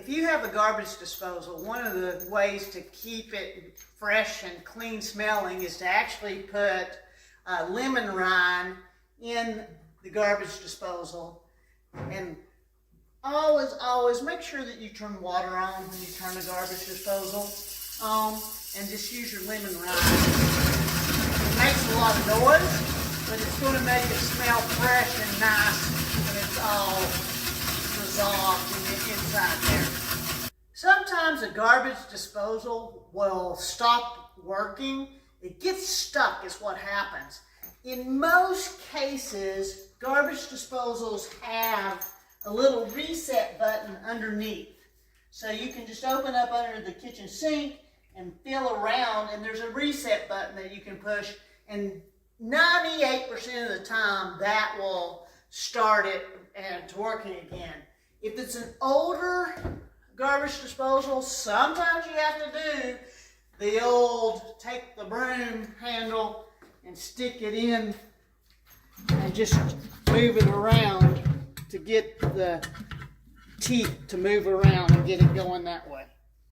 if you have a garbage disposal, one of the ways to keep it fresh and clean smelling is to actually put lemon rind in the garbage disposal. And always make sure that you turn water on when you turn the garbage disposal on, and just use your lemon rind. It makes a lot of noise, but it's going to make it smell fresh and nice when it's all dissolved in the inside there. Sometimes a garbage disposal will stop working. It gets stuck is what happens. In most cases, garbage disposals have a little reset button underneath. So you can just open up under the kitchen sink and feel around, and there's a reset button that you can push, and 98% of the time that will start it and to working again. If it's an older garbage disposal, sometimes you have to do the old take the broom handle and stick it in and just move it around to get the teeth to move around and get it going that way.